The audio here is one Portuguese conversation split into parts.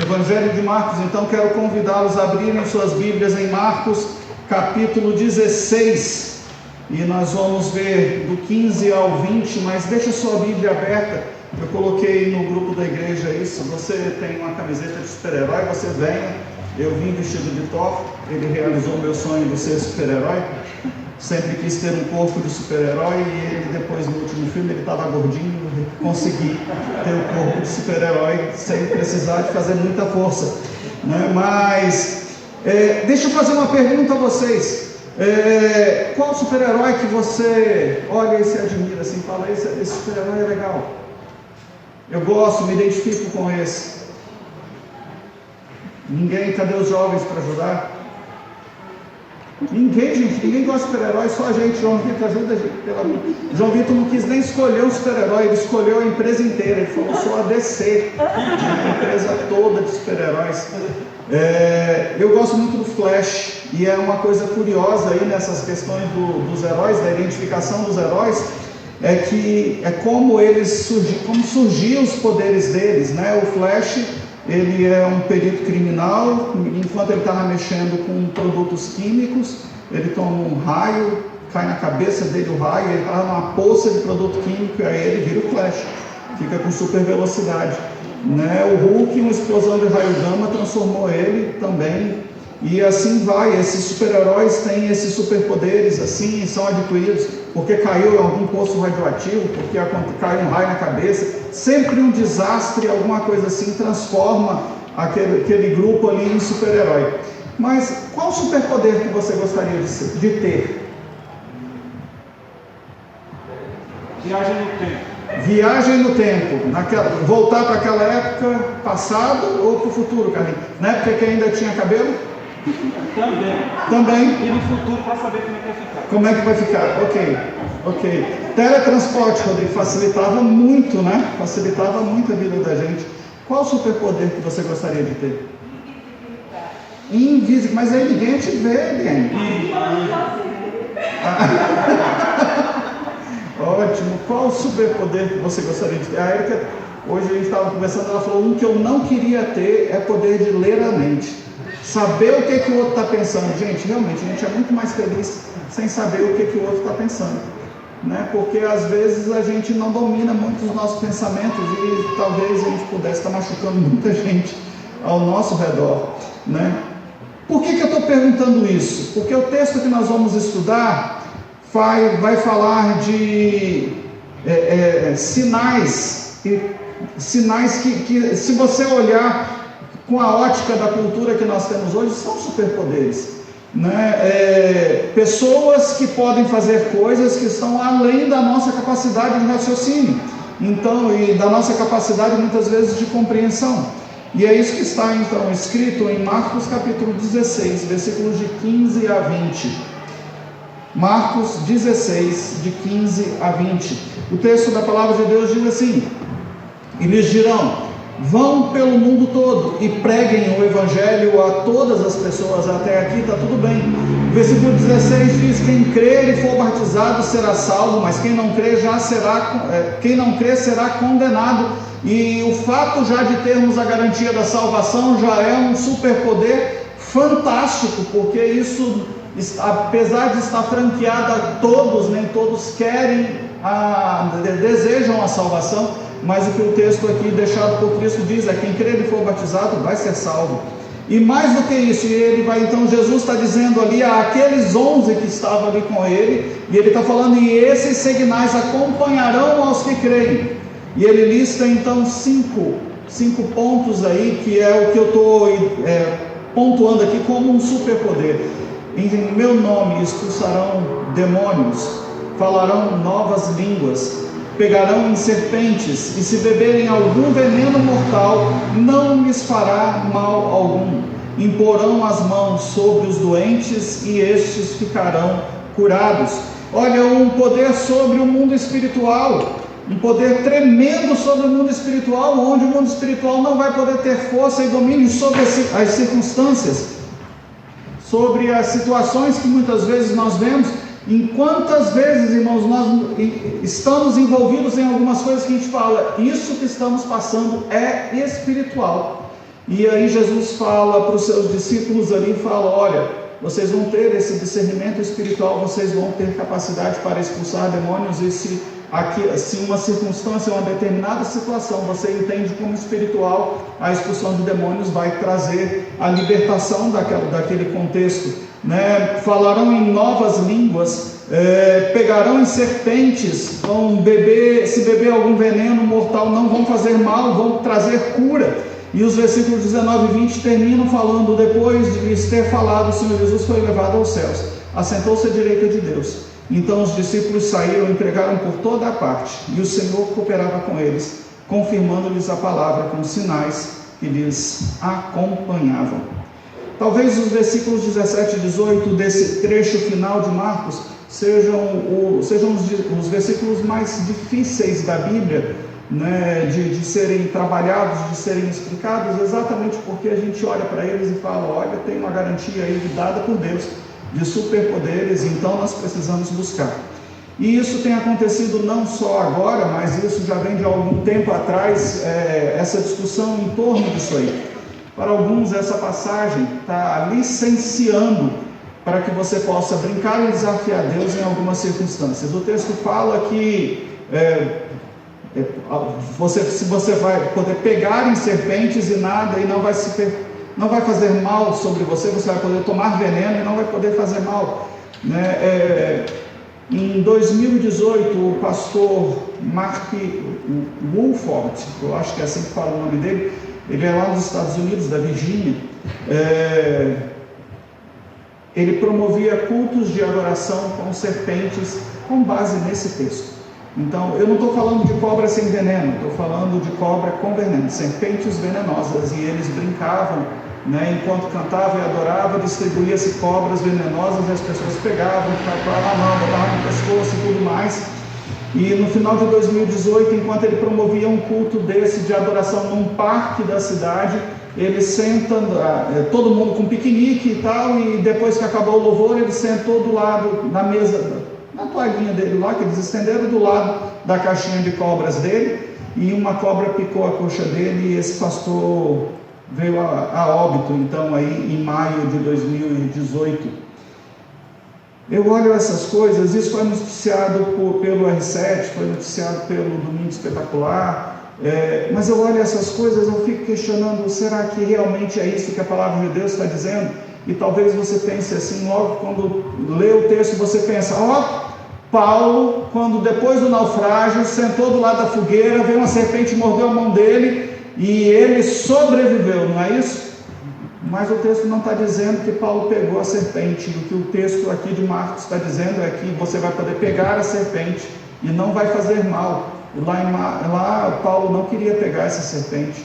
Evangelho de Marcos, então quero convidá-los a abrirem suas Bíblias em Marcos, capítulo 16, e nós vamos ver do 15 ao 20, mas deixa sua Bíblia aberta. Eu coloquei no grupo da igreja isso. Você tem uma camiseta de super-herói, você venha. Eu vim vestido de Thor, ele realizou o meu sonho de ser super-herói. Sempre quis ter um corpo de super-herói e ele, depois no último filme, ele estava gordinho, consegui ter o corpo de super-herói sem precisar de fazer muita força, né? Mas deixa eu fazer uma pergunta a vocês. Qual super-herói que você olha e se admira assim, fala, esse super-herói é legal, eu gosto, me identifico com esse? Ninguém? Cadê os jovens para ajudar? Ninguém, gente, ninguém gosta de super-herói, só a gente. João Vitor, ajuda a gente, pelo amor. João Vitor não quis nem escolher um super-herói, ele escolheu a empresa inteira. Ele falou só a DC, a empresa toda de super-heróis. Eu gosto muito do Flash, e é uma coisa curiosa aí nessas questões dos heróis, da identificação dos heróis, como surgiam os poderes deles, né? O Flash, ele é um perito criminal. Enquanto ele estava mexendo com produtos químicos, ele toma um raio, cai na cabeça dele o raio, ele estava numa poça de produto químico, e aí ele vira o Flash, fica com super velocidade, né? O Hulk, uma explosão de raio gama transformou ele também, e assim vai. Esses super-heróis têm esses superpoderes, assim, são adquiridos porque caiu em algum poço radioativo, porque caiu um raio na cabeça. Sempre um desastre, alguma coisa assim, transforma aquele grupo ali em super-herói. Mas qual superpoder que você gostaria de ter? Viagem no tempo. Viagem no tempo. Voltar para aquela época passada ou para o futuro, Carlinhos? Na época que ainda tinha cabelo? Também. E no futuro para saber como é que vai ficar. Como é que vai ficar? Ok. Teletransporte, Rodrigo, facilitava muito, né? Facilitava muito a vida da gente. Qual superpoder que você gostaria de ter? Invisível. Mas aí ninguém te vê, ninguém. Ótimo. Qual superpoder que você gostaria de ter? A Erika, hoje a gente estava conversando, ela falou, um que eu não queria ter é poder de ler a mente. Saber o que o outro está pensando. Gente, realmente, a gente é muito mais feliz sem saber o que o outro está pensando, né? Porque às vezes a gente não domina muito os nossos pensamentos e talvez a gente pudesse estar machucando muita gente ao nosso redor, né? Por que eu estou perguntando isso? Porque o texto que nós vamos estudar vai falar de sinais que se você olhar com a ótica da cultura que nós temos hoje, são superpoderes, né? Pessoas que podem fazer coisas que estão além da nossa capacidade de raciocínio, então, e da nossa capacidade muitas vezes de compreensão. E é isso que está então escrito em Marcos capítulo 16, versículos de 15 a 20. Marcos 16, de 15 a 20. O texto da palavra de Deus diz assim: e lhes dirão, vão pelo mundo todo e preguem o Evangelho a todas as pessoas. Até aqui está tudo bem. O versículo 16 diz, quem crer e for batizado será salvo, mas quem não crer será condenado. E o fato já de termos a garantia da salvação já é um superpoder fantástico, porque isso, apesar de estar franqueado a todos, nem todos desejam a salvação, mas o que o texto aqui deixado por Cristo diz é: quem crer e for batizado vai ser salvo. E mais do que isso, então Jesus está dizendo ali àqueles 11 que estavam ali com ele, e ele está falando, e esses sinais acompanharão aos que creem. E ele lista então cinco pontos aí, que é o que eu estou pontuando aqui como um superpoder. Em meu nome expulsarão demônios, falarão novas línguas, pegarão em serpentes, e se beberem algum veneno mortal, não lhes fará mal algum. Imporão as mãos sobre os doentes, e estes ficarão curados. Olha, um poder sobre o mundo espiritual, um poder tremendo sobre o mundo espiritual, onde o mundo espiritual não vai poder ter força e domínio sobre as circunstâncias, sobre as situações que muitas vezes nós vemos, Em quantas vezes, irmãos, nós estamos envolvidos em algumas coisas que a gente fala, isso que estamos passando é espiritual. E aí Jesus fala para os seus discípulos ali, fala, olha, vocês vão ter esse discernimento espiritual, vocês vão ter capacidade para expulsar demônios, e se uma circunstância, uma determinada situação, você entende como espiritual, a expulsão de demônios vai trazer a libertação daquele contexto, né? Falarão em novas línguas, pegarão em serpentes, vão beber, se beber algum veneno mortal, não vão fazer mal, vão trazer cura. E os versículos 19 e 20 terminam falando, depois de lhes ter falado, o Senhor Jesus foi levado aos céus, assentou-se à direita de Deus. Então os discípulos saíram e pregaram por toda a parte, e o Senhor cooperava com eles, confirmando-lhes a palavra com sinais que lhes acompanhavam. Talvez os versículos 17 e 18 desse trecho final de Marcos sejam os versículos mais difíceis da Bíblia, né, de serem trabalhados, de serem explicados, exatamente porque a gente olha para eles e fala, olha, tem uma garantia aí dada por Deus, de superpoderes, então nós precisamos buscar. E isso tem acontecido não só agora, mas isso já vem de algum tempo atrás, essa discussão em torno disso aí. Para alguns essa passagem está licenciando para que você possa brincar e desafiar Deus em algumas circunstâncias. O texto fala que se você vai poder pegar em serpentes e nada, e não vai fazer mal sobre você, você vai poder tomar veneno e não vai poder fazer mal, né? Em 2018, o pastor Mark Woolford, eu acho que é assim que fala o nome dele, ele é lá nos Estados Unidos, da Virgínia, ele promovia cultos de adoração com serpentes com base nesse texto. Então, eu não estou falando de cobra sem veneno, estou falando de cobra com veneno, serpentes venenosas, e eles brincavam, né, enquanto cantava e adorava, distribuía-se cobras venenosas, e as pessoas pegavam, ficavam na mão, botavam no pescoço e tudo mais. E no final de 2018, enquanto ele promovia um culto desse de adoração num parque da cidade, ele senta, todo mundo com piquenique e tal, e depois que acabou o louvor, ele sentou do lado, na mesa, na toalhinha dele lá, que eles estenderam do lado da caixinha de cobras dele, e uma cobra picou a coxa dele, e esse pastor veio a óbito, então, aí em maio de 2018. Eu olho essas coisas, isso foi noticiado pelo R7, foi noticiado pelo Domingo Espetacular, mas eu olho essas coisas, eu fico questionando, será que realmente é isso que a palavra de Deus está dizendo? E talvez você pense assim, logo quando lê o texto, você pensa, Paulo, quando depois do naufrágio, sentou do lado da fogueira, veio uma serpente e mordeu a mão dele, e ele sobreviveu, não é isso? Mas o texto não está dizendo que Paulo pegou a serpente. O que o texto aqui de Marcos está dizendo é que você vai poder pegar a serpente e não vai fazer mal. Lá Paulo não queria pegar essa serpente.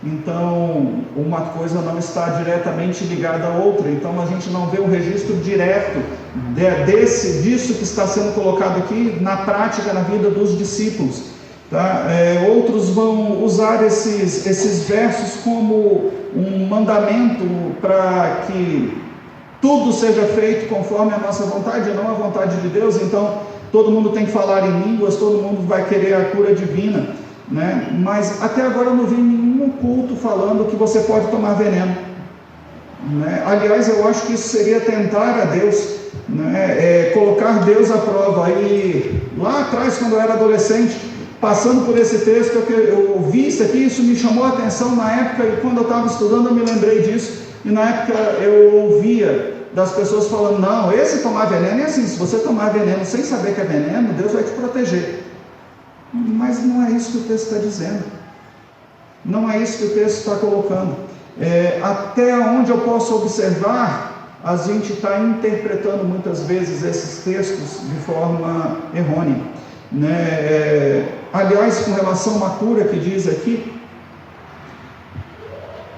Então, uma coisa não está diretamente ligada à outra. Então, a gente não vê um registro direto disso que está sendo colocado aqui na prática, na vida dos discípulos. Tá? Outros vão usar esses versos como um mandamento para que tudo seja feito conforme a nossa vontade e não a vontade de Deus. Então todo mundo tem que falar em línguas, todo mundo vai querer a cura divina, né? Mas até agora eu não vi nenhum culto falando que você pode tomar veneno, né? Aliás, eu acho que isso seria tentar a Deus, né? Colocar Deus à prova. E lá atrás, quando eu era adolescente, passando por esse texto, eu ouvi isso aqui, isso me chamou a atenção na época, e quando eu estava estudando eu me lembrei disso, e na época eu ouvia das pessoas falando, não, esse tomar veneno é assim, se você tomar veneno sem saber que é veneno, Deus vai te proteger. Mas não é isso que o texto está dizendo, não é isso que o texto está colocando. Até onde eu posso observar, a gente está interpretando muitas vezes esses textos de forma errônea, né? Aliás, com relação a uma cura que diz aqui,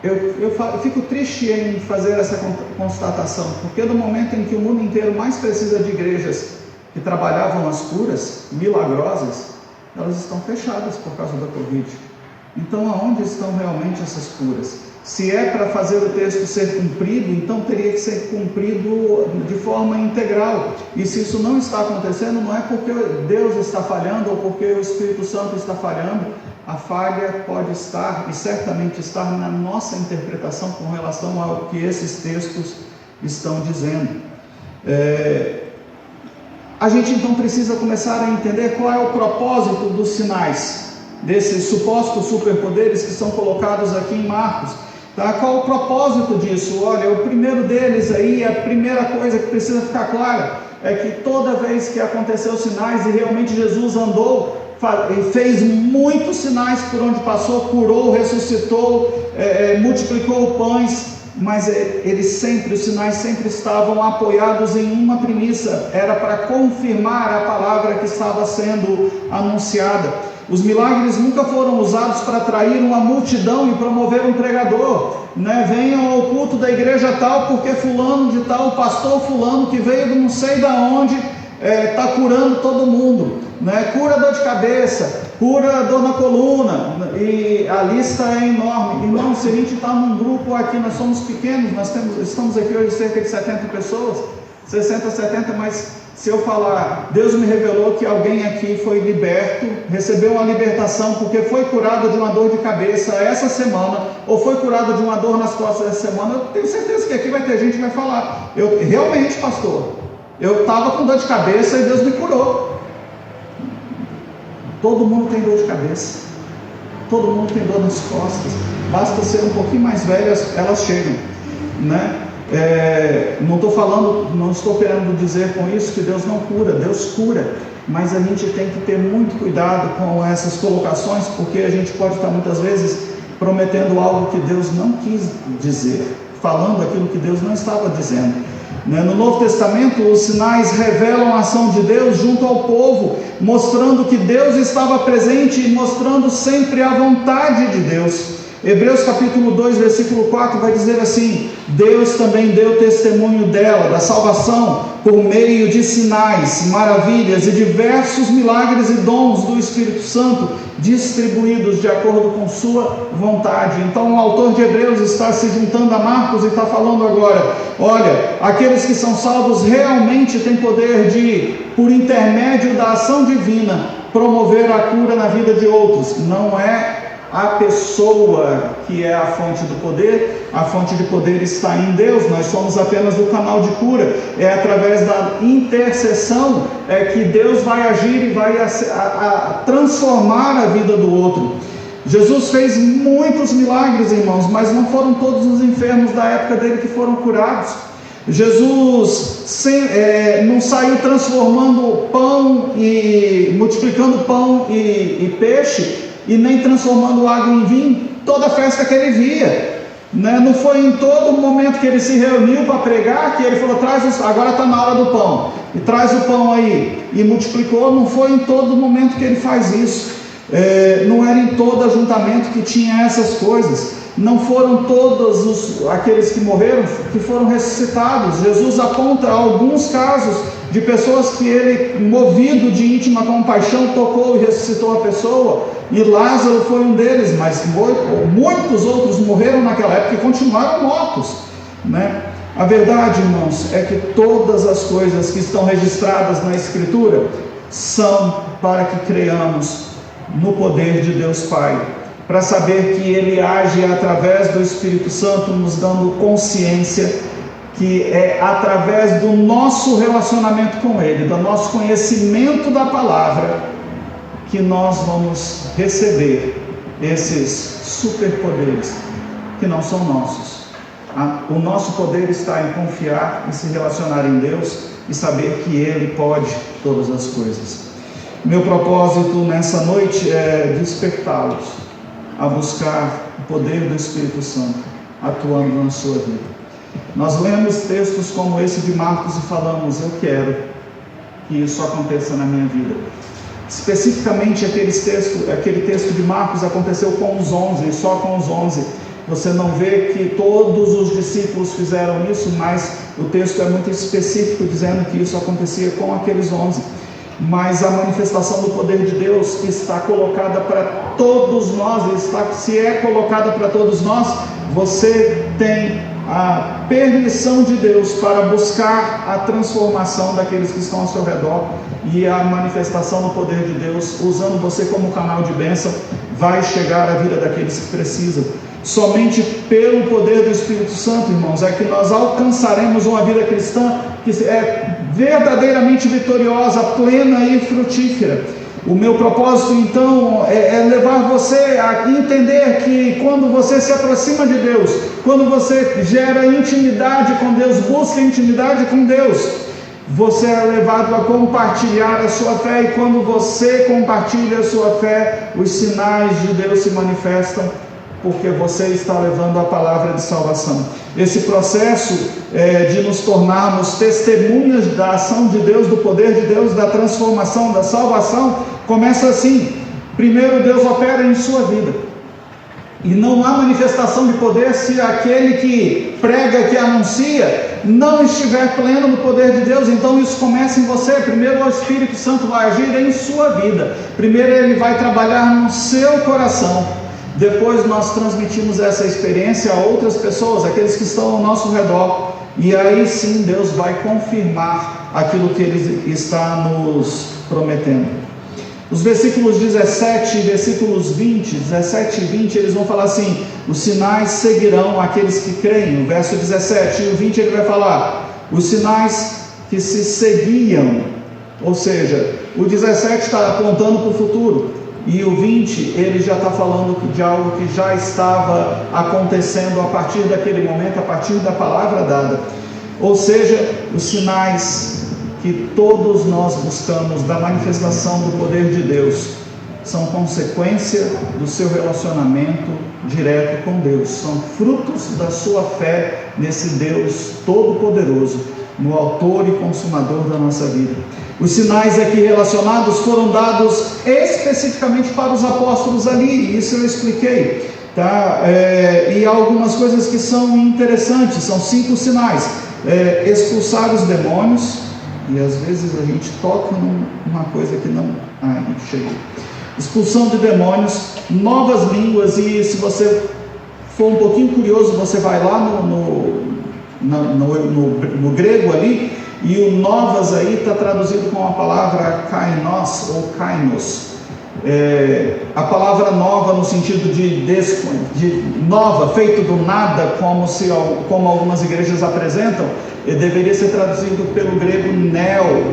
eu fico triste em fazer essa constatação, porque no momento em que o mundo inteiro mais precisa de igrejas que trabalhavam as curas milagrosas, elas estão fechadas por causa da Covid. Então, aonde estão realmente essas curas? Se é para fazer o texto ser cumprido, então teria que ser cumprido de forma integral. E se isso não está acontecendo, não é porque Deus está falhando ou porque o Espírito Santo está falhando. A falha pode estar, e certamente estar, na nossa interpretação com relação ao que esses textos estão dizendo. A gente então precisa começar a entender qual é o propósito dos sinais, desses supostos superpoderes que são colocados aqui em Marcos. Tá? Qual o propósito disso? Olha, o primeiro deles aí, a primeira coisa que precisa ficar clara, é que toda vez que aconteceu sinais e realmente Jesus andou e fez muitos sinais por onde passou, curou, ressuscitou, multiplicou pães, mas os sinais sempre estavam apoiados em uma premissa, era para confirmar a palavra que estava sendo anunciada. Os milagres nunca foram usados para atrair uma multidão e promover um pregador, né? Venham ao culto da igreja tal, porque fulano de tal, o pastor fulano que veio de não sei de onde, está curando todo mundo, né? Cura dor de cabeça, cura dor na coluna, e a lista é enorme. Irmão, se a gente está num grupo aqui, nós somos pequenos, estamos aqui hoje cerca de 70 pessoas, 60, 70, mas se eu falar, Deus me revelou que alguém aqui foi liberto, recebeu uma libertação porque foi curado de uma dor de cabeça essa semana, ou foi curado de uma dor nas costas essa semana, eu tenho certeza que aqui vai ter gente que vai falar, realmente, pastor, eu estava com dor de cabeça e Deus me curou. Todo mundo tem dor de cabeça, todo mundo tem dor nas costas, basta ser um pouquinho mais velho, elas chegam, né? Não estou querendo dizer com isso que Deus não cura, Deus cura, mas a gente tem que ter muito cuidado com essas colocações, porque a gente pode estar muitas vezes prometendo algo que Deus não quis dizer, falando aquilo que Deus não estava dizendo. No Novo Testamento, os sinais revelam a ação de Deus junto ao povo, mostrando que Deus estava presente e mostrando sempre a vontade de Deus. Hebreus capítulo 2, versículo 4 vai dizer assim: Deus também deu testemunho dela, da salvação, por meio de sinais, maravilhas e diversos milagres e dons do Espírito Santo, distribuídos de acordo com sua vontade. Então o autor de Hebreus está se juntando a Marcos e está falando agora: olha, aqueles que são salvos realmente têm poder de, por intermédio da ação divina, promover a cura na vida de outros. Não é a pessoa que é a fonte do poder, a fonte de poder está em Deus, nós somos apenas o canal de cura, é através da intercessão que Deus vai agir e vai transformar a vida do outro. Jesus fez muitos milagres, irmãos, mas não foram todos os enfermos da época dele que foram curados. Jesus não saiu transformando pão e multiplicando pão e peixe, e nem transformando água em vinho, toda festa que ele via, né? Não foi em todo momento que ele se reuniu para pregar, que ele falou, agora está na hora do pão, e traz o pão aí, e multiplicou. Não foi em todo momento que ele faz isso, não era em todo ajuntamento que tinha essas coisas, não foram todos aqueles que morreram que foram ressuscitados. Jesus aponta alguns casos de pessoas que ele, movido de íntima compaixão, tocou e ressuscitou a pessoa, e Lázaro foi um deles, mas muitos outros morreram naquela época e continuaram mortos, né? A verdade, irmãos, é que todas as coisas que estão registradas na Escritura são para que creiamos no poder de Deus Pai, para saber que Ele age através do Espírito Santo, nos dando consciência que é através do nosso relacionamento com Ele, do nosso conhecimento da palavra, que nós vamos receber esses superpoderes que não são nossos. O nosso poder está em confiar e se relacionar em Deus e saber que Ele pode todas as coisas. Meu propósito nessa noite é despertá-los a buscar o poder do Espírito Santo atuando na sua vida. Nós lemos textos como esse de Marcos e falamos, eu quero que isso aconteça na minha vida. Especificamente aquele texto de Marcos aconteceu com os 11, e só com os 11. Você não vê que todos os discípulos fizeram isso, mas o texto é muito específico, dizendo que isso acontecia com aqueles 11. Mas a manifestação do poder de Deus está colocada para todos nós, se é colocada para todos nós, você tem a permissão de Deus para buscar a transformação daqueles que estão ao seu redor, e a manifestação do poder de Deus, usando você como canal de bênção, vai chegar à vida daqueles que precisam. Somente pelo poder do Espírito Santo, irmãos, é que nós alcançaremos uma vida cristã que é verdadeiramente vitoriosa, plena e frutífera. O meu propósito, então, é levar você a entender que quando você se aproxima de Deus, quando você gera intimidade com Deus, busca intimidade com Deus, você é levado a compartilhar a sua fé, e quando você compartilha a sua fé, os sinais de Deus se manifestam, porque você está levando a palavra de salvação. Esse processo de nos tornarmos testemunhas da ação de Deus, do poder de Deus, da transformação, da salvação, começa assim. Primeiro, Deus opera em sua vida, e não há manifestação de poder se aquele que prega, que anuncia, não estiver pleno no poder de Deus. Então isso começa em você. Primeiro o Espírito Santo vai agir em sua vida, primeiro ele vai trabalhar no seu coração. Depois nós transmitimos essa experiência a outras pessoas, aqueles que estão ao nosso redor, e aí sim Deus vai confirmar aquilo que Ele está nos prometendo. Os versículos 17 e versículos 17 e 20, eles vão falar assim: os sinais seguirão aqueles que creem. No verso 17 e o 20 ele vai falar: os sinais que se seguiam. Ou seja, o 17 está apontando para o futuro, e o 20, ele já está falando de algo que já estava acontecendo a partir daquele momento, a partir da palavra dada. Ou seja, os sinais que todos nós buscamos da manifestação do poder de Deus são consequência do seu relacionamento direto com Deus, são frutos da sua fé nesse Deus Todo-Poderoso, no autor e consumador da nossa vida. Os sinais aqui relacionados foram dados especificamente para os apóstolos ali, isso eu expliquei, tá? E há algumas coisas que são interessantes. São 5 sinais: expulsar os demônios, e às vezes a gente toca numa coisa que não... cheguei. Expulsão de demônios, novas línguas, e se você for um pouquinho curioso, você vai lá no grego ali, e o novas aí está traduzido com a palavra kainos ou kainos. A palavra nova no sentido de nova, feito do nada, como algumas igrejas apresentam, deveria ser traduzido pelo grego neo.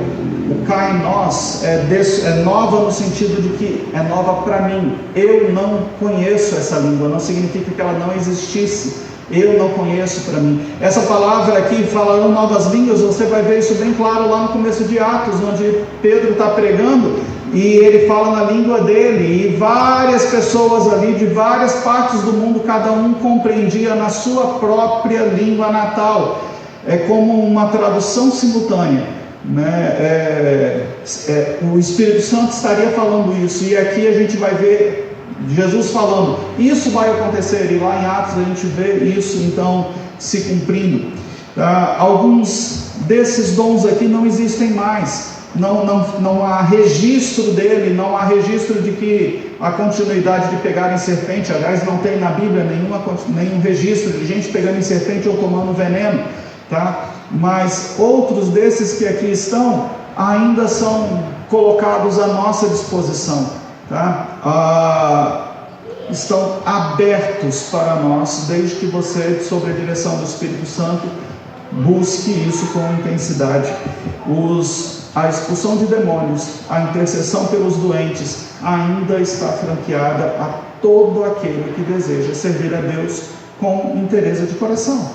O kainos é nova no sentido de que é nova para mim. Eu não conheço essa língua, não significa que ela não existisse. Eu não conheço para mim. Essa palavra aqui, falando novas línguas, você vai ver isso bem claro lá no começo de Atos, onde Pedro está pregando e ele fala na língua dele, e várias pessoas ali de várias partes do mundo, cada um compreendia na sua própria língua natal. É como uma tradução simultânea, né? O Espírito Santo estaria falando isso, e aqui a gente vai ver Jesus falando, isso vai acontecer, e lá em Atos a gente vê isso então se cumprindo. Alguns desses dons aqui não existem mais, não há registro dele, não há registro de que a continuidade de pegar em serpente. Aliás, não tem na Bíblia nenhum registro de gente pegando em serpente ou tomando veneno, tá? Mas outros desses que aqui estão ainda são colocados à nossa disposição, tá? Estão abertos para nós, desde que você, sob a direção do Espírito Santo, busque isso com intensidade. A expulsão de demônios, a intercessão pelos doentes ainda está franqueada a todo aquele que deseja servir a Deus com interesse de coração.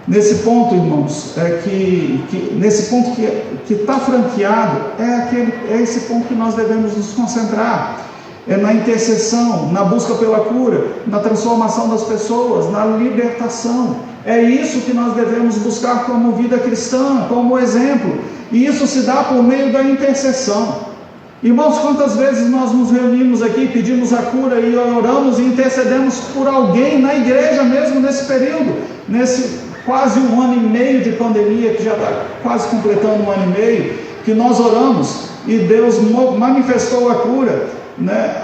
Nesse ponto, irmãos, nesse ponto que está franqueado, é esse ponto que nós devemos nos concentrar. É na intercessão, na busca pela cura, na transformação das pessoas, na libertação. É isso que nós devemos buscar como vida cristã, como exemplo. E isso se dá por meio da intercessão. Irmãos, quantas vezes nós nos reunimos aqui, pedimos a cura e oramos e intercedemos por alguém na igreja mesmo nesse período, nesse quase 1 ano e meio de pandemia, que já está quase completando 1 ano e meio, que nós oramos e Deus manifestou a cura, né?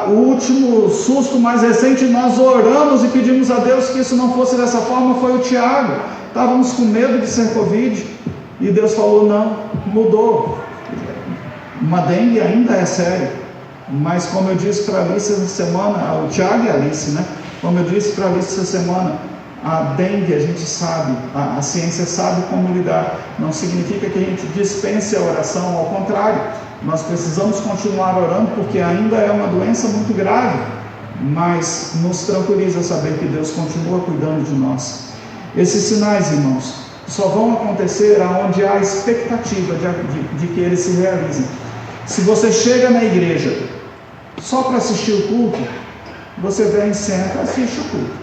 O último susto mais recente, nós oramos e pedimos a Deus que isso não fosse dessa forma, foi o Tiago. Estávamos com medo de ser Covid, e Deus falou, não, mudou. Uma dengue ainda é sério, mas como eu disse para a Alice essa semana, o Tiago e a Alice, né? Como eu disse para a Alice essa semana, a dengue a gente sabe, a ciência sabe como lidar. Não significa que a gente dispense a oração, ao contrário, nós precisamos continuar orando porque ainda é uma doença muito grave, mas nos tranquiliza saber que Deus continua cuidando de nós. Esses sinais, irmãos, só vão acontecer onde há expectativa de que eles se realizem. Se você chega na igreja só para assistir o culto, você vem, senta, assiste o culto.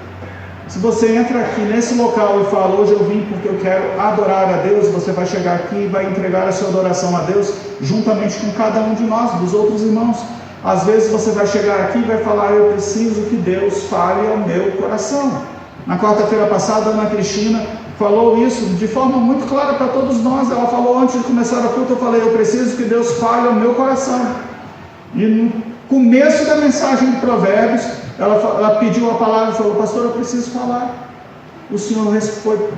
Se você entra aqui nesse local e fala, hoje eu vim porque eu quero adorar a Deus, você vai chegar aqui e vai entregar a sua adoração a Deus juntamente com cada um de nós, dos outros irmãos. Às vezes você vai chegar aqui e vai falar, eu preciso que Deus fale ao meu coração. Na quarta-feira passada, a Ana Cristina falou isso de forma muito clara para todos nós. Ela falou, antes de começar a culto, eu falei, eu preciso que Deus fale ao meu coração. E no começo da mensagem de Provérbios, ela pediu a palavra e falou, pastor, eu preciso falar. O Senhor foi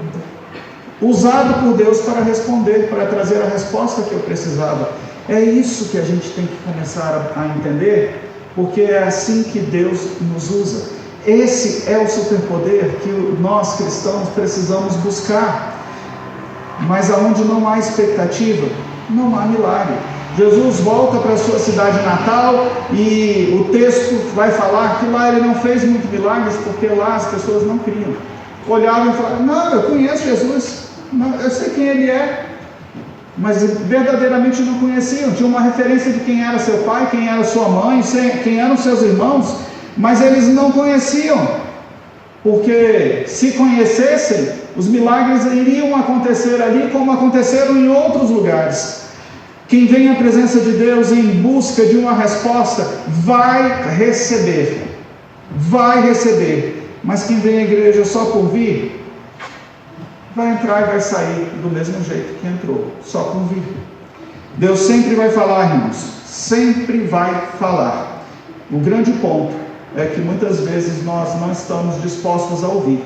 usado por Deus para responder, para trazer a resposta que eu precisava. É isso que a gente tem que começar a entender, porque é assim que Deus nos usa. Esse é o superpoder que nós cristãos precisamos buscar. Mas aonde não há expectativa, não há milagre. Jesus volta para a sua cidade natal e o texto vai falar que lá ele não fez muitos milagres porque lá as pessoas não criam. Olhavam e falavam, não, eu conheço Jesus, não, eu sei quem ele é, mas verdadeiramente não conheciam. Tinha uma referência de quem era seu pai, quem era sua mãe, quem eram seus irmãos, mas eles não conheciam, porque se conhecessem, os milagres iriam acontecer ali como aconteceram em outros lugares. Quem vem à presença de Deus em busca de uma resposta, vai receber, mas quem vem à igreja só por vir, vai entrar e vai sair do mesmo jeito que entrou, só por vir. Deus sempre vai falar, irmãos, sempre vai falar. O grande ponto é que muitas vezes nós não estamos dispostos a ouvir.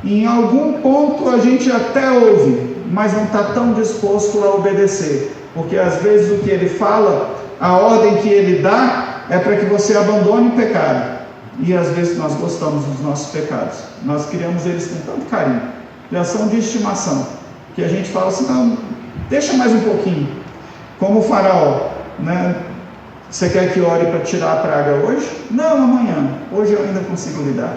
Em algum ponto a gente até ouve, mas não está tão disposto a obedecer, porque às vezes o que ele fala, a ordem que ele dá é para que você abandone o pecado, e às vezes nós gostamos dos nossos pecados, nós criamos eles com tanto carinho, já são de estimação, que a gente fala assim, não, deixa mais um pouquinho, como o faraó, né? Você quer que ore para tirar a praga hoje? Não, amanhã, hoje eu ainda consigo lidar.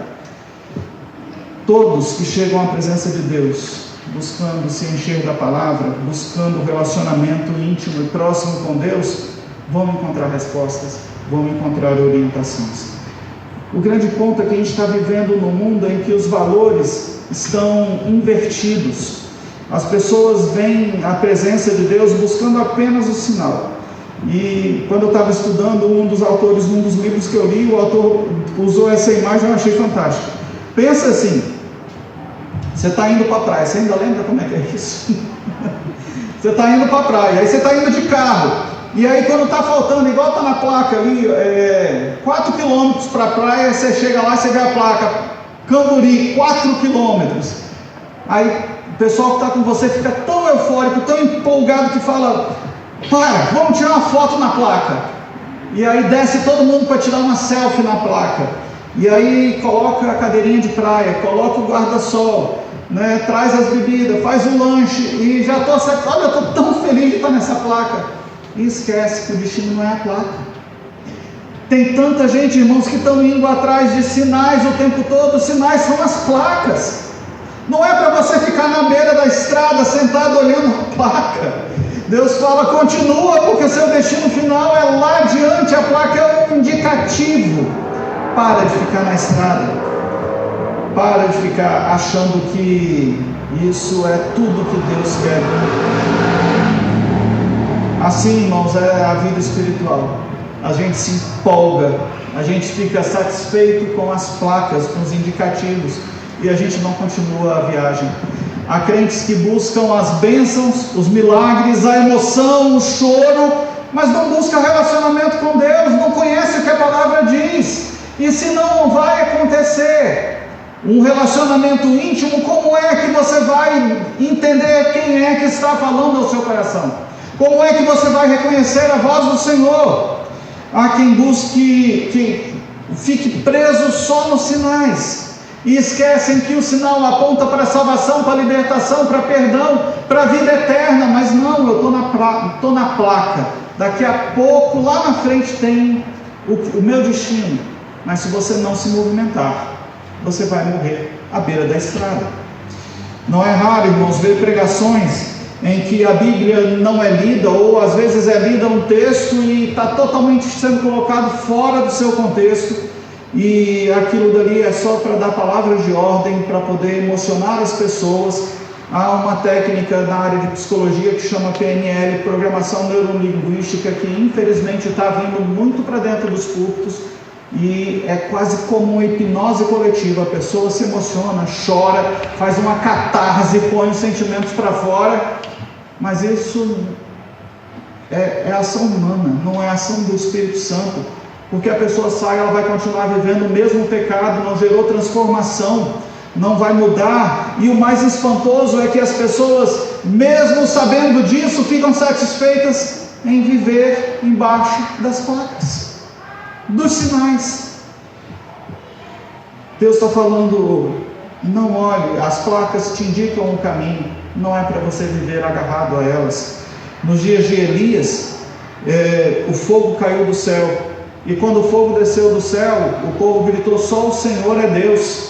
Todos que chegam à presença de Deus, buscando se encher da palavra, buscando relacionamento íntimo e próximo com Deus, vão encontrar respostas, vão encontrar orientações. O grande ponto é que a gente está vivendo num mundo em que os valores estão invertidos. As pessoas vêm à presença de Deus buscando apenas o sinal. E quando eu estava estudando, um dos autores, um dos livros que eu li, o autor usou essa imagem, eu achei fantástica. Pensa assim, você está indo para a praia, você ainda lembra como é que é isso? Você está indo para a praia, aí você está indo de carro, e aí quando está faltando, igual está na placa ali, 4 quilômetros para a praia, você chega lá e você vê a placa, Camburi, 4 quilômetros. Aí o pessoal que está com você fica tão eufórico, tão empolgado que fala, para, vamos tirar uma foto na placa. E aí desce todo mundo para tirar uma selfie na placa. E aí coloca a cadeirinha de praia, coloca o guarda-sol, né, traz as bebidas, faz o lanche e já estou, olha, eu estou tão feliz de estar nessa placa. E esquece que o destino não é a placa. Tem tanta gente, irmãos, que estão indo atrás de sinais o tempo todo. Os sinais são as placas. Não é para você ficar na beira da estrada sentado olhando a placa. Deus fala, continua, porque seu destino final é lá adiante. A placa é um indicativo. Para de ficar na estrada. Para de ficar achando que isso é tudo que Deus quer. Assim, irmãos, é a vida espiritual. A gente se empolga, a gente fica satisfeito com as placas, com os indicativos, e a gente não continua a viagem. Há crentes que buscam as bênçãos, os milagres, a emoção, o choro, mas não busca relacionamento com Deus, não conhece o que a palavra diz. E se não vai acontecer um relacionamento íntimo, como é que você vai entender quem é que está falando ao seu coração? Como é que você vai reconhecer a voz do Senhor? Há quem busque, que fique preso só nos sinais, e esquecem que o sinal aponta para a salvação, para a libertação, para perdão, para a vida eterna. Mas não, eu estou na placa, daqui a pouco, lá na frente tem o meu destino. Mas se você não se movimentar, você vai morrer à beira da estrada. Não é raro, irmãos, ver pregações em que a Bíblia não é lida, ou às vezes é lida um texto e está totalmente sendo colocado fora do seu contexto, e aquilo dali é só para dar palavras de ordem, para poder emocionar as pessoas. Há uma técnica na área de psicologia que chama PNL, Programação Neurolinguística, que infelizmente está vindo muito para dentro dos púlpitos, e é quase como uma hipnose coletiva. A pessoa se emociona, chora, faz uma catarse, põe os sentimentos para fora, mas isso é ação humana, não é ação do Espírito Santo, porque a pessoa sai, ela vai continuar vivendo o mesmo pecado, não gerou transformação, não vai mudar. E o mais espantoso é que as pessoas, mesmo sabendo disso, ficam satisfeitas em viver embaixo das placas, dos sinais. Deus está falando: não olhe, as placas te indicam o caminho, não é para você viver agarrado a elas. Nos dias de Elias, o fogo caiu do céu, e quando o fogo desceu do céu, o povo gritou: só o Senhor é Deus.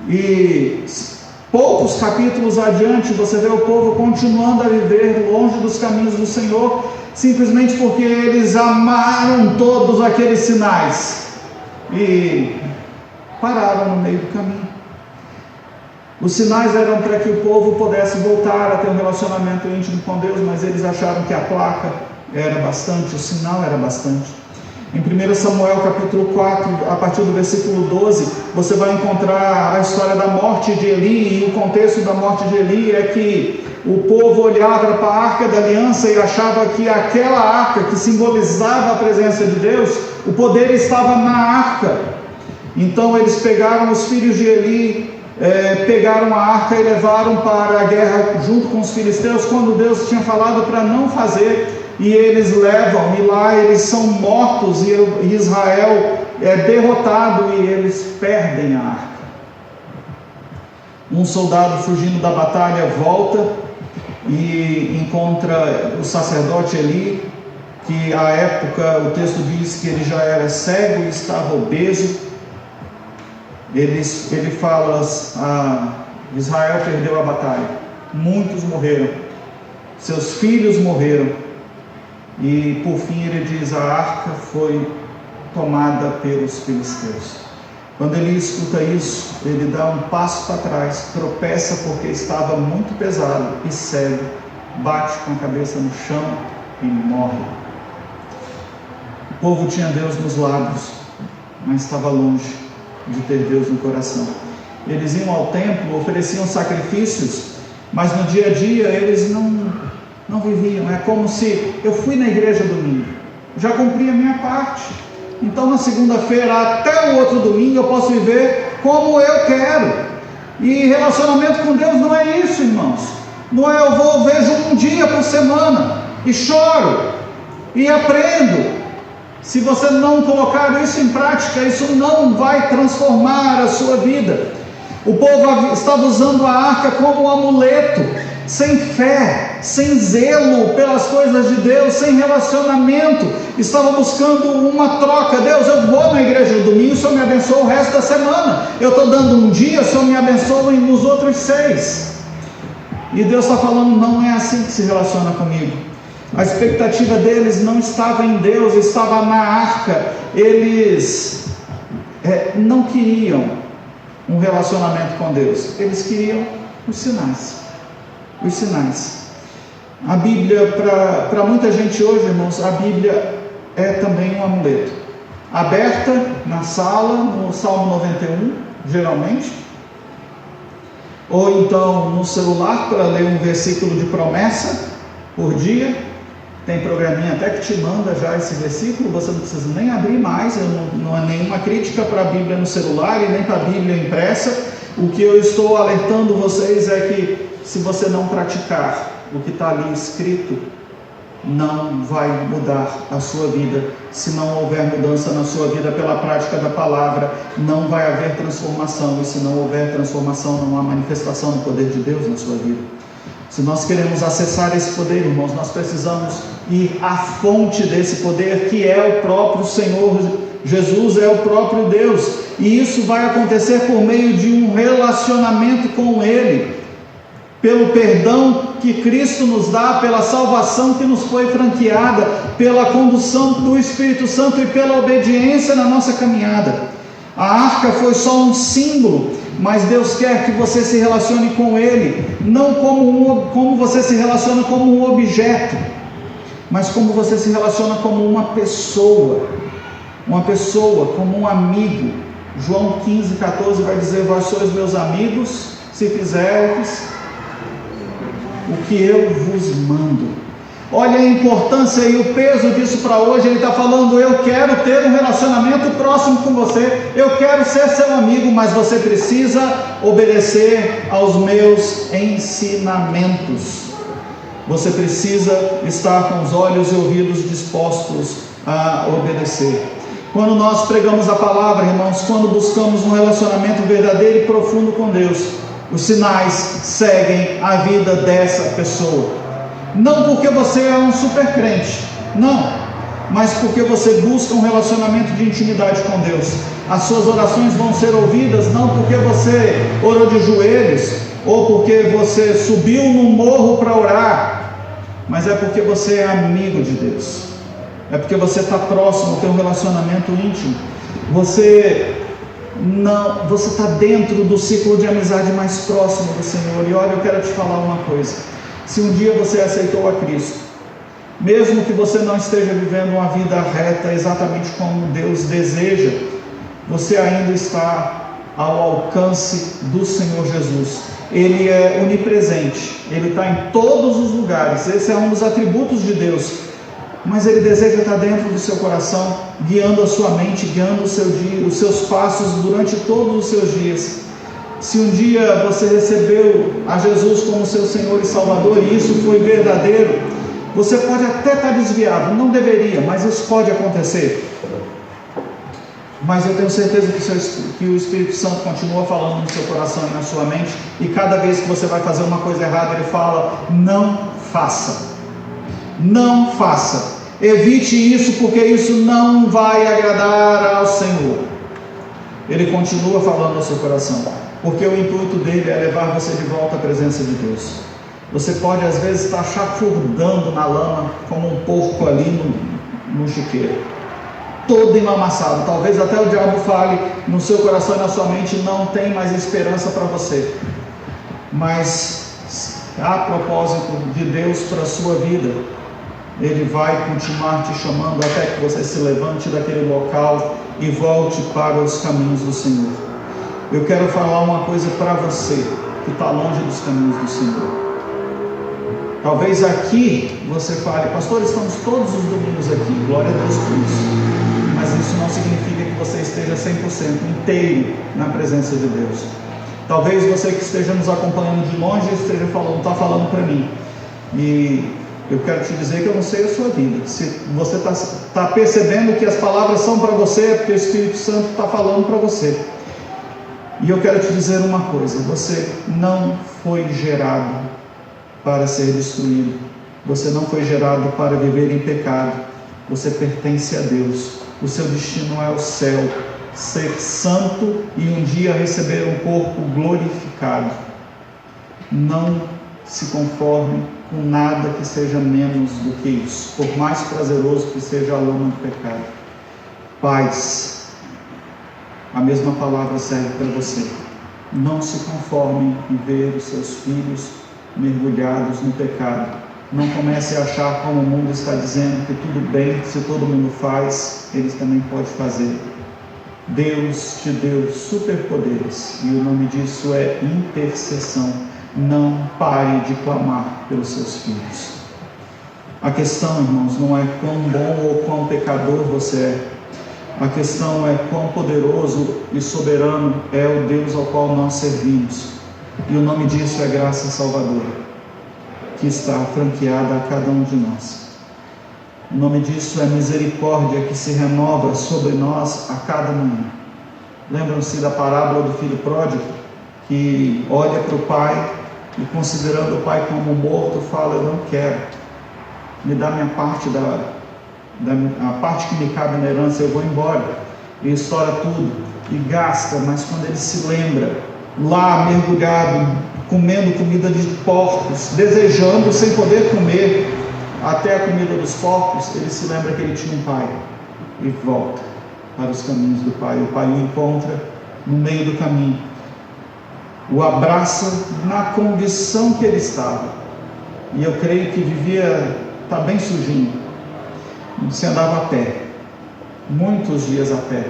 E poucos capítulos adiante, você vê o povo continuando a viver longe dos caminhos do Senhor, simplesmente porque eles amaram todos aqueles sinais e pararam no meio do caminho. Os sinais eram para que o povo pudesse voltar a ter um relacionamento íntimo com Deus, mas eles acharam que a placa era bastante, o sinal era bastante. Em 1 Samuel capítulo 4, a partir do versículo 12, você vai encontrar a história da morte de Eli, e o contexto da morte de Eli é que o povo olhava para a Arca da Aliança e achava que aquela arca que simbolizava a presença de Deus, o poder estava na arca. Então eles pegaram os filhos de Eli, pegaram a arca e levaram para a guerra junto com os filisteus, quando Deus tinha falado para não fazer. E eles levam, e lá eles são mortos, e Israel é derrotado, e eles perdem a arca. Um soldado fugindo da batalha volta e encontra o sacerdote Eli, que à época o texto diz que ele já era cego e estava obeso. Ele fala: Israel perdeu a batalha, muitos morreram, seus filhos morreram. E por fim ele diz: a arca foi tomada pelos filisteus. Quando ele escuta isso, ele dá um passo para trás, tropeça porque estava muito pesado e cego, bate com a cabeça no chão e morre. O povo tinha Deus nos lábios, mas estava longe de ter Deus no coração. Eles iam ao templo, ofereciam sacrifícios, mas no dia a dia eles não viviam. É como se eu fui na igreja domingo, já cumpri a minha parte, então na segunda-feira até o outro domingo eu posso viver como eu quero. E relacionamento com Deus não é isso, irmãos. Não é eu vejo um dia por semana e choro e aprendo. Se você não colocar isso em prática, isso não vai transformar a sua vida. O povo estava usando a arca como um amuleto, sem fé, sem zelo pelas coisas de Deus, sem relacionamento. Estava buscando uma troca. Deus, eu vou na igreja no domingo, o Senhor me abençoa o resto da semana. Eu estou dando um dia, o Senhor me abençoa nos outros 6. E Deus está falando: não é assim que se relaciona comigo. A expectativa deles não estava em Deus, estava na arca. Eles não queriam um relacionamento com Deus, eles queriam os sinais. Os sinais. A Bíblia, para muita gente hoje, irmãos, a Bíblia é também um amuleto. Aberta na sala, no Salmo 91, geralmente, ou então no celular para ler um versículo de promessa por dia, Tem programinha até que te manda já esse versículo, você não precisa nem abrir mais. Não é nenhuma crítica para a Bíblia no celular e nem para a Bíblia impressa. O que eu estou alertando vocês é que se você não praticar o que está ali escrito, não vai mudar a sua vida. Se não houver mudança na sua vida pela prática da palavra, não vai haver transformação. E se não houver transformação, não há manifestação do poder de Deus na sua vida. Se nós queremos acessar esse poder, irmãos, nós precisamos ir à fonte desse poder, que é o próprio Senhor Jesus, é o próprio Deus. E isso vai acontecer por meio de um relacionamento com Ele, pelo perdão que Cristo nos dá, pela salvação que nos foi franqueada, pela condução do Espírito Santo e pela obediência na nossa caminhada. A arca foi só um símbolo, mas Deus quer que você se relacione com Ele, não como você se relaciona como um objeto, mas como você se relaciona como uma pessoa, como um amigo. João 15,14 vai dizer: vós sois meus amigos, se fizerdes o que eu vos mando. Olha a importância e o peso disso para hoje. Ele está falando: eu quero ter um relacionamento próximo com você, eu quero ser seu amigo, mas você precisa obedecer aos meus ensinamentos. Você precisa estar com os olhos e ouvidos dispostos a obedecer. Quando nós pregamos a palavra, irmãos, quando buscamos um relacionamento verdadeiro e profundo com Deus, os sinais seguem a vida dessa pessoa. Não porque você é um super crente, não, mas porque você busca um relacionamento de intimidade com Deus. As suas orações vão ser ouvidas, não porque você orou de joelhos, ou porque você subiu num morro para orar, mas é porque você é amigo de Deus, é porque você está próximo, tem um relacionamento íntimo, você está dentro do ciclo de amizade mais próximo do Senhor. E olha, eu quero te falar uma coisa: se um dia você aceitou a Cristo, mesmo que você não esteja vivendo uma vida reta exatamente como Deus deseja, você ainda está ao alcance do Senhor Jesus. Ele é onipresente, Ele está em todos os lugares, esse é um dos atributos de Deus, mas Ele deseja estar dentro do seu coração, guiando a sua mente, guiando o seu dia, os seus passos durante todos os seus dias. Se um dia você recebeu a Jesus como seu Senhor e Salvador, e isso foi verdadeiro, você pode até estar desviado, não deveria, mas isso pode acontecer. Mas eu tenho certeza que o Espírito Santo continua falando no seu coração e na sua mente, e cada vez que você vai fazer uma coisa errada, Ele fala: não faça, não faça, evite isso, porque isso não vai agradar ao Senhor. Ele continua falando no seu coração, porque o intuito dele é levar você de volta à presença de Deus. Você pode às vezes estar chafurdando na lama como um porco ali no chiqueiro, todo enlamaçado. Talvez até o diabo fale no seu coração e na sua mente: não tem mais esperança para você. Mas há propósito de Deus para a sua vida. Ele vai continuar te chamando até que você se levante daquele local e volte para os caminhos do Senhor. Eu quero falar uma coisa para você que está longe dos caminhos do Senhor. Talvez aqui você fale: pastor, estamos todos os domingos aqui, glória a Deus por isso. Mas isso não significa que você esteja 100% inteiro na presença de Deus. Talvez você que esteja nos acompanhando de longe esteja falando: está falando para mim. E eu quero te dizer que eu não sei a sua vida. Se você está percebendo que as palavras são para você, é porque o Espírito Santo está falando para você. E eu quero te dizer uma coisa: você não foi gerado para ser destruído, você não foi gerado para viver em pecado, você pertence a Deus, o seu destino é o céu, ser santo e um dia receber um corpo glorificado. Não se conforme com nada que seja menos do que isso, por mais prazeroso que seja a lama do pecado. Paz, a mesma palavra serve para você. Não se conforme em ver os seus filhos mergulhados no pecado. Não comece a achar, como o mundo está dizendo, que tudo bem, se todo mundo faz, eles também podem fazer. Deus te deu superpoderes, e o nome disso é intercessão. Não pare de clamar pelos seus filhos. A questão, irmãos, não é quão bom ou quão pecador você é. A questão é quão poderoso e soberano é o Deus ao qual nós servimos. E o nome disso é graça salvadora, que está franqueada a cada um de nós. O nome disso é misericórdia, que se renova sobre nós a cada manhã. Lembram-se da parábola do filho pródigo, que olha para o pai e, considerando o pai como morto, fala: eu não quero, me dá minha parte, a parte que me cabe na herança, eu vou embora. E estoura tudo e gasta. Mas quando ele se lembra, lá mergulhado, comendo comida de porcos, desejando sem poder comer até a comida dos porcos, ele se lembra que ele tinha um pai e volta para os caminhos do pai. O pai o encontra no meio do caminho, o abraça na condição que ele estava, e eu creio que está bem sujinho. Você andava a pé, muitos dias a pé,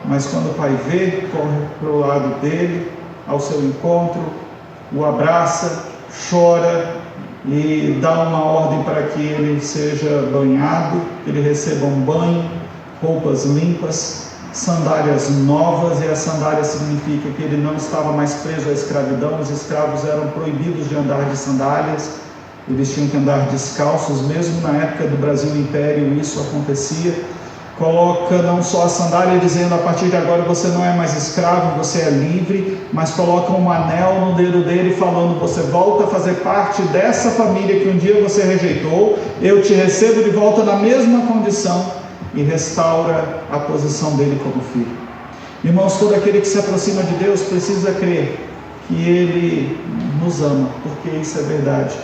mas quando o pai vê, corre para o lado dele, ao seu encontro, o abraça, chora e dá uma ordem para que ele seja banhado, que ele receba um banho, roupas limpas, sandálias novas. E a sandália significa que ele não estava mais preso à escravidão. Os escravos eram proibidos de andar de sandálias, eles tinham que andar descalços. Mesmo na época do Brasil Império isso acontecia. Coloca não só a sandália dizendo: a partir de agora você não é mais escravo, você é livre, mas coloca um anel no dedo dele falando: você volta a fazer parte dessa família que um dia você rejeitou, eu te recebo de volta na mesma condição, e restaura a posição dele como filho. Irmãos, todo aquele que se aproxima de Deus precisa crer que Ele nos ama, porque isso é verdade,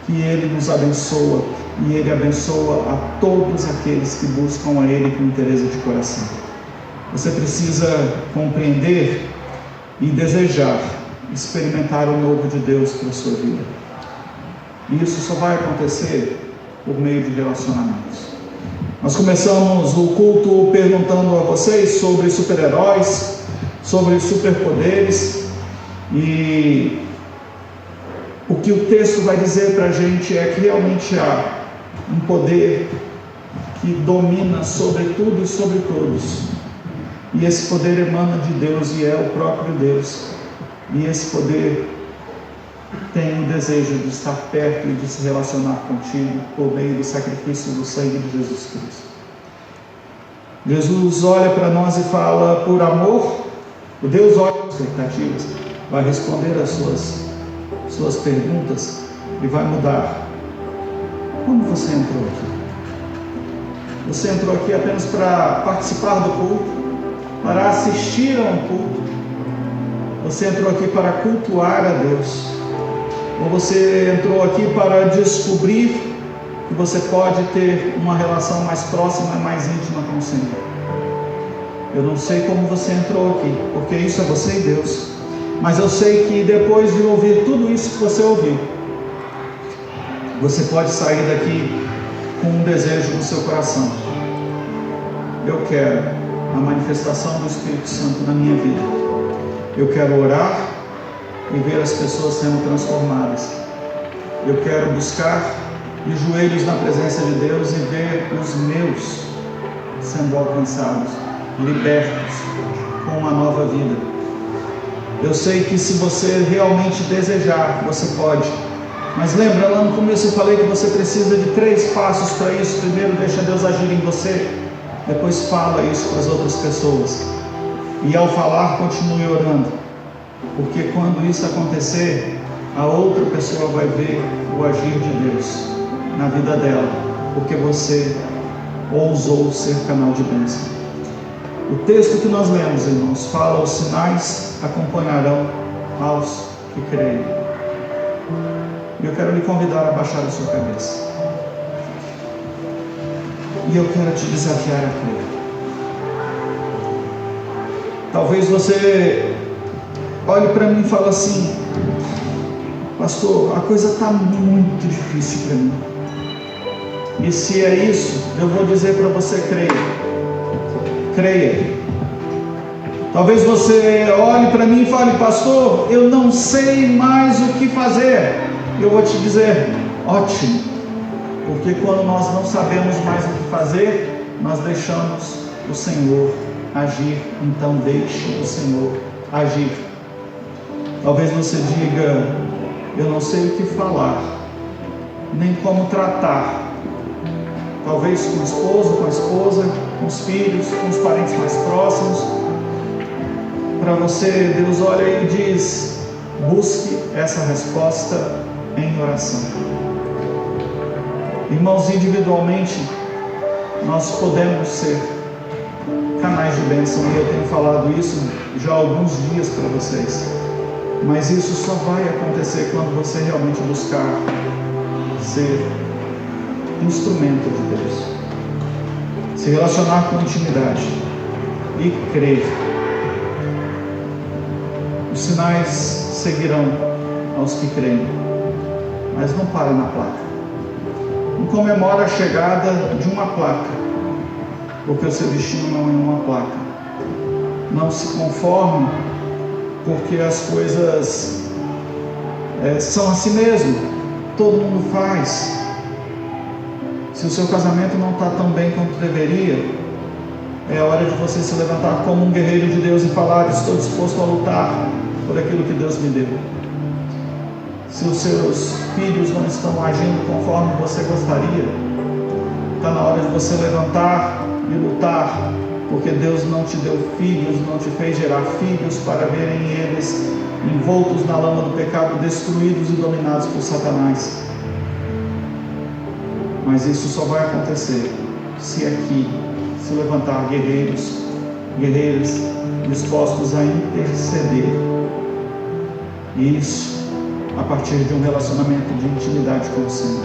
que Ele nos abençoa, e Ele abençoa a todos aqueles que buscam a Ele com interesse de coração. Você precisa compreender e desejar experimentar o novo de Deus para a sua vida. E isso só vai acontecer por meio de relacionamentos. Nós começamos o culto perguntando a vocês sobre super-heróis, sobre superpoderes, e o que o texto vai dizer para a gente é que realmente há um poder que domina sobre tudo e sobre todos, e esse poder emana de Deus e é o próprio Deus, e esse poder tem o desejo de estar perto e de se relacionar contigo por meio do sacrifício do sangue de Jesus Cristo. Jesus olha para nós e fala: por amor, o Deus olha para as expectativas, vai responder às suas perguntas e vai mudar. Como você entrou aqui? Você entrou aqui apenas para participar do culto, para assistir a um culto? Você entrou aqui para cultuar a Deus? Ou você entrou aqui para descobrir que você pode ter uma relação mais próxima, mais íntima com o Senhor? Eu não sei como você entrou aqui, porque isso é você e Deus. Mas eu sei que depois de ouvir tudo isso que você ouviu, você pode sair daqui com um desejo no seu coração: eu quero a manifestação do Espírito Santo na minha vida. Eu quero orar e ver as pessoas sendo transformadas. Eu quero buscar de joelhos na presença de Deus e ver os meus sendo alcançados, libertos, com uma nova vida. Eu sei que se você realmente desejar, você pode. Mas lembra, lá no começo eu falei que você precisa de 3 passos para isso. Primeiro, deixa Deus agir em você. Depois fala isso para as outras pessoas. E ao falar, continue orando. Porque quando isso acontecer, a outra pessoa vai ver o agir de Deus na vida dela, porque você ousou ser canal de bênção. O texto que nós lemos, irmãos, fala: os sinais acompanharão aos que creem. E eu quero lhe convidar a baixar a sua cabeça. E eu quero te desafiar a crer. Talvez você olhe para mim e fale assim: pastor, a coisa está muito difícil para mim. E se é isso, eu vou dizer para você: creia. Creia. Talvez você olhe para mim e fale: pastor, eu não sei mais o que fazer. Eu vou te dizer: ótimo, Porque quando nós não sabemos mais o que fazer, nós deixamos o Senhor agir. Então deixe o Senhor agir. Talvez você diga: eu não sei o que falar, nem como tratar. Talvez com o esposo, com a esposa, com os filhos, com os parentes mais próximos. Para você, Deus olha e diz: busque essa resposta em oração. Irmãos, individualmente, nós podemos ser canais de bênção, e eu tenho falado isso já há alguns dias para vocês. Mas isso só vai acontecer quando você realmente buscar ser instrumento de Deus, se relacionar com intimidade e crer. Os sinais seguirão aos que creem, mas não pare na placa. Não comemora a chegada de uma placa, porque o seu destino não é uma placa. Não se conforme, porque as coisas são assim mesmo, todo mundo faz. Se o seu casamento não está tão bem quanto deveria, é hora de você se levantar como um guerreiro de Deus e falar: estou disposto a lutar por aquilo que Deus me deu. Se os seus filhos não estão agindo conforme você gostaria, está na hora de você levantar e lutar, porque Deus não te deu filhos, não te fez gerar filhos para verem eles envoltos na lama do pecado, destruídos e dominados por Satanás. Mas isso só vai acontecer se aqui se levantar guerreiros, guerreiras dispostos a interceder. E isso a partir de um relacionamento de intimidade com o Senhor.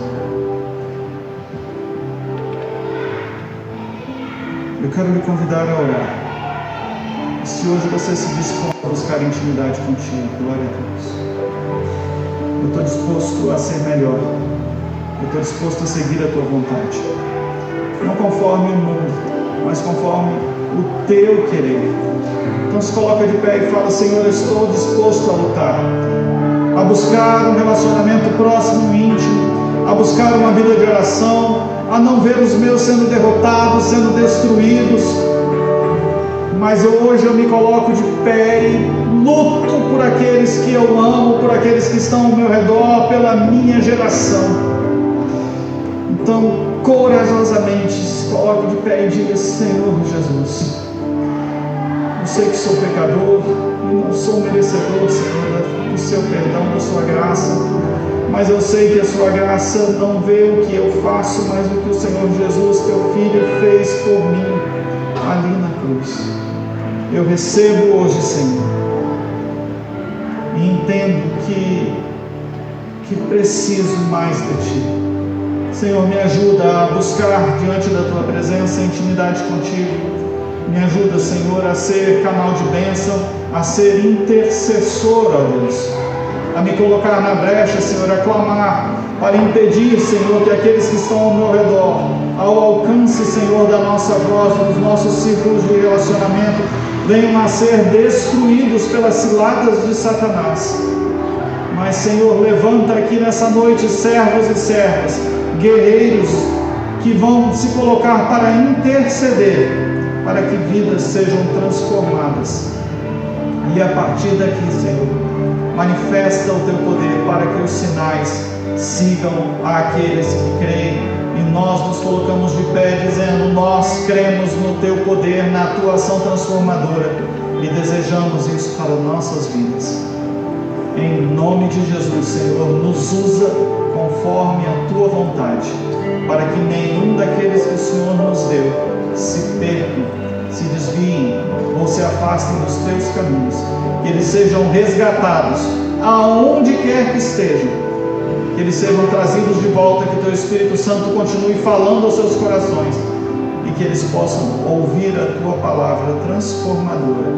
Eu quero lhe convidar a orar. Se hoje você se dispõe a buscar intimidade contigo, glória a Deus. Eu estou disposto a ser melhor. Eu estou disposto a seguir a tua vontade. Não conforme o mundo, mas conforme o teu querer. Então se coloca de pé e fala: Senhor, eu estou disposto a lutar, a buscar um relacionamento próximo e íntimo, a buscar uma vida de oração, a não ver os meus sendo derrotados, sendo destruídos. Mas hoje eu me coloco de pé e luto por aqueles que eu amo, por aqueles que estão ao meu redor, pela minha geração. Então, corajosamente, se coloque de pé e diga: Senhor Jesus, eu sei que sou pecador e não sou merecedor, Senhor, do seu perdão, da sua graça, mas eu sei que a sua graça não vê o que eu faço, mas o que o Senhor Jesus, teu Filho, fez por mim ali na cruz. Eu recebo hoje, Senhor, e entendo que preciso mais de Ti. Senhor, me ajuda a buscar diante da Tua presença intimidade contigo. Me ajuda, Senhor, a ser canal de bênção, a ser intercessor, ó Deus, a me colocar na brecha, Senhor, a clamar para impedir, Senhor, que aqueles que estão ao meu redor, ao alcance, Senhor, da nossa voz, dos nossos círculos de relacionamento, venham a ser destruídos pelas ciladas de Satanás. Mas, Senhor, levanta aqui nessa noite servos e servas, guerreiros, que vão se colocar para interceder, para que vidas sejam transformadas. E a partir daqui, Senhor, manifesta o Teu poder para que os sinais sigam àqueles que creem. E nós nos colocamos de pé dizendo: nós cremos no Teu poder, na Tua ação transformadora, e desejamos isso para nossas vidas. Em nome de Jesus, Senhor, nos usa conforme a Tua vontade, para que nenhum daqueles que o Senhor nos deu se percam, se desviem ou se afastem dos Teus caminhos, que eles sejam resgatados aonde quer que estejam, que eles sejam trazidos de volta, que Teu Espírito Santo continue falando aos seus corações e que eles possam ouvir a Tua palavra transformadora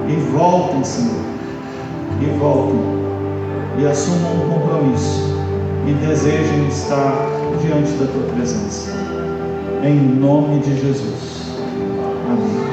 e voltem, Senhor, e voltem e assumam um compromisso e desejem estar diante da Tua presença. Em nome de Jesus. Amém.